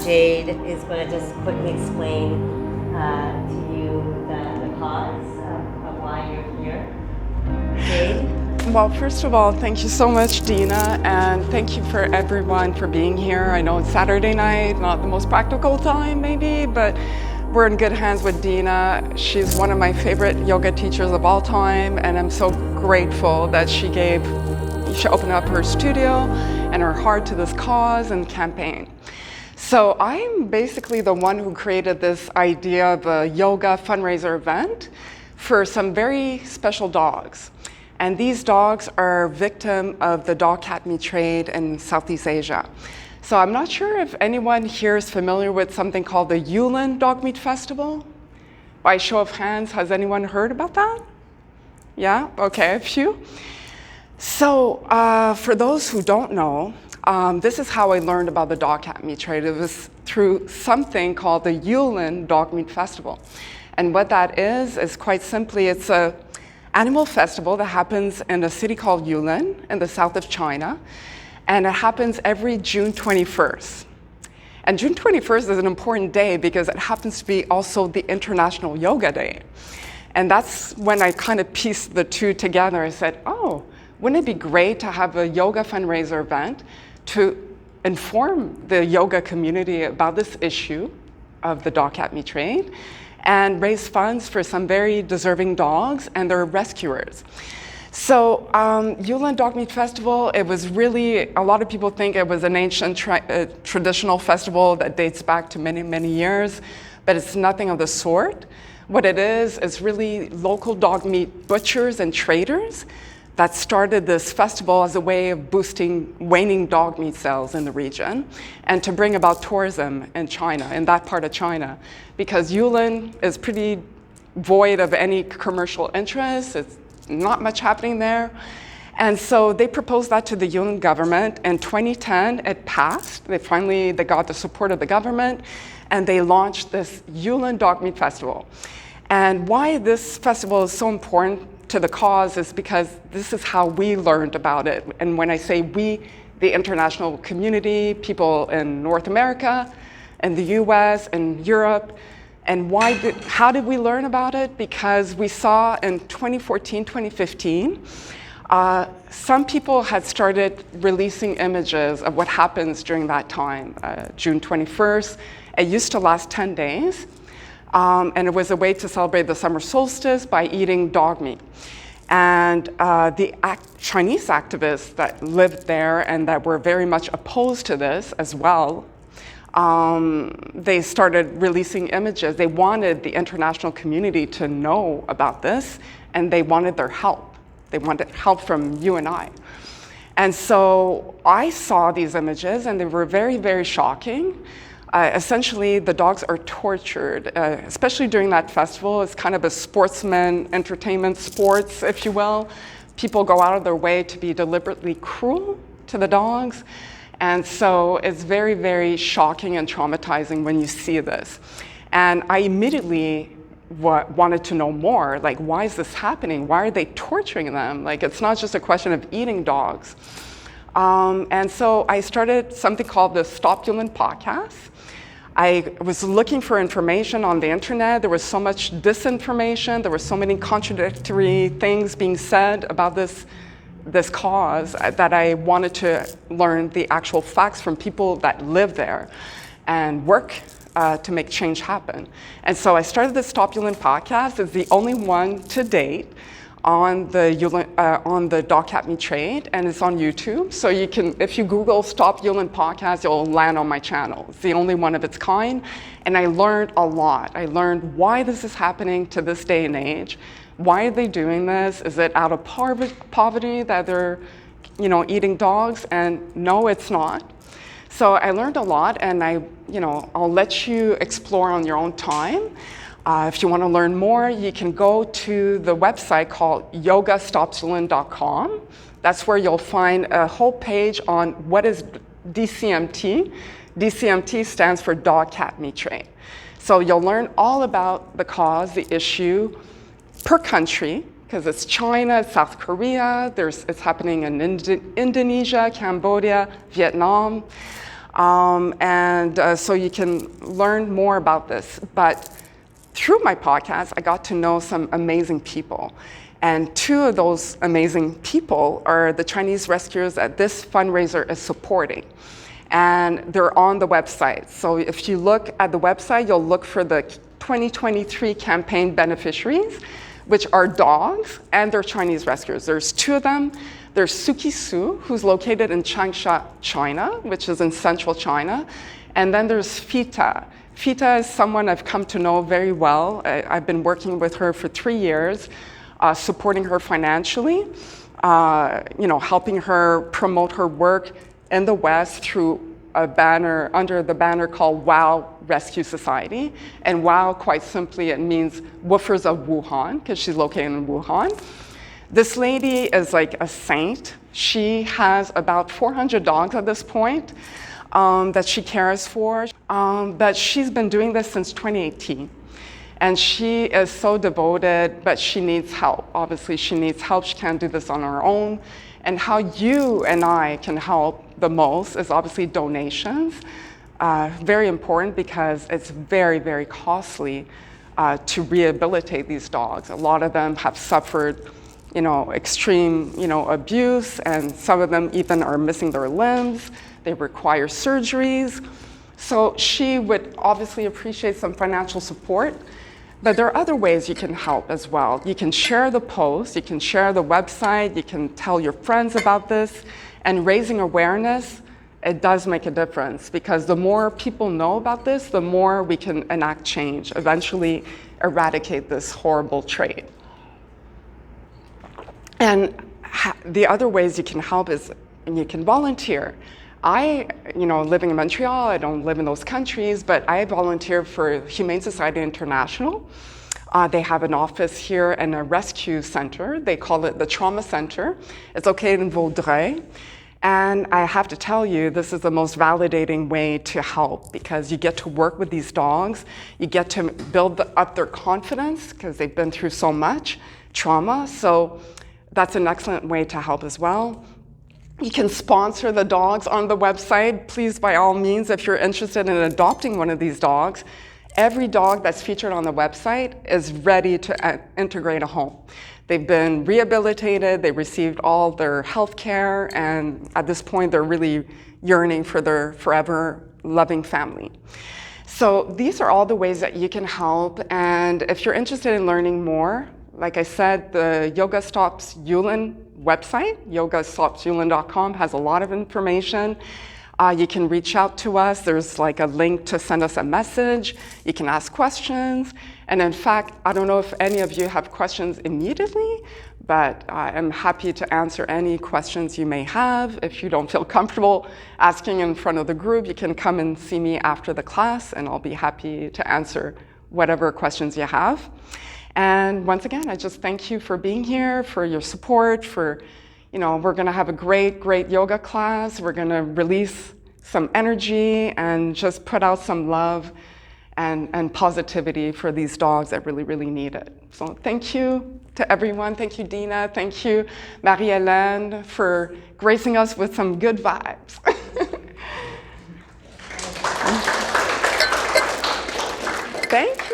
Jade is going to just quickly explain to you the cause of why you're here. Jade? Well, first of all, thank you so much, Dina, and thank you for everyone for being here. I know it's Saturday night, not the most practical time maybe, but we're in good hands with Dina. She's one of my favorite yoga teachers of all time, and I'm so grateful that she opened up her studio and her heart to this cause and campaign. So I'm basically the one who created this idea of a yoga fundraiser event for some very special dogs. And these dogs are victims of the dog-cat meat trade in Southeast Asia. So I'm not sure if anyone here is familiar with something called the Yulin Dog Meat Festival. By show of hands, has anyone heard about that? Yeah, okay, a few. So for those who don't know, this is how I learned about the dog-cat meat trade. It was through something called the Yulin Dog Meat Festival. And what that is quite simply, it's an animal festival that happens in a city called Yulin in the south of China. And it happens every June 21st. And June 21st is an important day because it happens to be also the International Yoga Day. And that's when I kind of pieced the two together. I said, oh, wouldn't it be great to have a yoga fundraiser event to inform the yoga community about this issue of the dog-cat meat trade and raise funds for some very deserving dogs and their rescuers. So Yulin Dog Meat Festival, it was really, a lot of people think it was an ancient traditional festival that dates back to many, many years, but it's nothing of the sort. What it is really local dog meat butchers and traders that started this festival as a way of boosting waning dog meat sales in the region and to bring about tourism in China, in that part of China. Because Yulin is pretty void of any commercial interest. It's not much happening there. And so they proposed that to the Yulin government. In 2010, it passed. They got the support of the government, and they launched this Yulin Dog Meat Festival. And why this festival is so important to the cause is because this is how we learned about it. And when I say we, the international community, people in North America, and the US, and Europe. And how did we learn about it? Because we saw in 2014, 2015, some people had started releasing images of what happens during that time, June 21st. It used to last 10 days. And it was a way to celebrate the summer solstice by eating dog meat. And the Chinese activists that lived there and that were very much opposed to this as well, they started releasing images. They wanted the international community to know about this, and they wanted their help. They wanted help from you and I. And so I saw these images, and they were very, very shocking. Essentially, the dogs are tortured, especially during that festival. It's kind of a sportsman, entertainment sports, if you will. People go out of their way to be deliberately cruel to the dogs. And so it's very, very shocking and traumatizing when you see this. And I immediately wanted to know more, like, why is this happening? Why are they torturing them? Like, it's not just a question of eating dogs. And so I started something called the Stops Yulin podcast. I was looking for information on the internet. There was so much disinformation. There were so many contradictory things being said about this cause that I wanted to learn the actual facts from people that live there and work to make change happen. And so I started the Stops Yulin podcast. It's the only one to date on the dog-cat meat trade, and it's on YouTube. So you can, if you Google Stops Yulin podcast, you'll land on my channel. It's the only one of its kind, and I learned a lot. I learned why this is happening to this day and age. Why are they doing this? Is it out of poverty that they're, eating dogs? And no, it's not. So I learned a lot, and I'll let you explore on your own time. If you want to learn more, you can go to the website called YOGAStopsYulin.com. That's where you'll find a whole page on what is DCMT. DCMT stands for dog-cat meat trade. So you'll learn all about the cause, the issue, per country, because it's China, it's South Korea, it's happening in Indonesia, Cambodia, Vietnam. So you can learn more about this. But through my podcast, I got to know some amazing people. And two of those amazing people are the Chinese rescuers that this fundraiser is supporting. And they're on the website. So if you look at the website, you'll look for the 2023 campaign beneficiaries, which are dogs and they're Chinese rescuers. There's two of them. There's Suki Su, who's located in Changsha, China, which is in central China. And then there's Fita. Fita is someone I've come to know very well. I've been working with her for 3 years, supporting her financially, helping her promote her work in the West through a banner, under the banner called WOW Rescue Society. And WOW, quite simply, it means Woofers of Wuhan, because she's located in Wuhan. This lady is like a saint. She has about 400 dogs at this point that she cares for. But she's been doing this since 2018. And she is so devoted, but she needs help. Obviously, she needs help. She can't do this on her own. And how you and I can help the most is obviously donations. Very important because it's very, very costly to rehabilitate these dogs. A lot of them have suffered extreme abuse, and some of them even are missing their limbs. They require surgeries. So she would obviously appreciate some financial support. But there are other ways you can help as well. You can share the post, you can share the website, you can tell your friends about this, and raising awareness, it does make a difference because the more people know about this, the more we can enact change, eventually eradicate this horrible trait. And the other ways you can help is you can volunteer. I, living in Montreal, I don't live in those countries, but I volunteer for Humane Society International. They have an office here and a rescue center. They call it the Trauma Center. It's located in Vaudreuil. And I have to tell you, this is the most validating way to help because you get to work with these dogs. You get to build up their confidence because they've been through so much trauma. So that's an excellent way to help as well. You can sponsor the dogs on the website. Please, by all means, if you're interested in adopting one of these dogs, every dog that's featured on the website is ready to integrate a home. They've been rehabilitated, they received all their health care, and at this point, they're really yearning for their forever loving family. So these are all the ways that you can help, and if you're interested in learning more, like I said, the Yoga Stops Yulin website, yogastopsyulin.com, has a lot of information. You can reach out to us. There's like a link to send us a message. You can ask questions. And in fact, I don't know if any of you have questions immediately, but I'm happy to answer any questions you may have. If you don't feel comfortable asking in front of the group, you can come and see me after the class, and I'll be happy to answer whatever questions you have. And once again, I just thank you for being here, for your support, we're gonna have a great yoga class. We're gonna release some energy and just put out some love and positivity for these dogs that really need it. So thank you to everyone. Thank you, Dina. Thank you, Marie-Hélène, for gracing us with some good vibes. Thank you.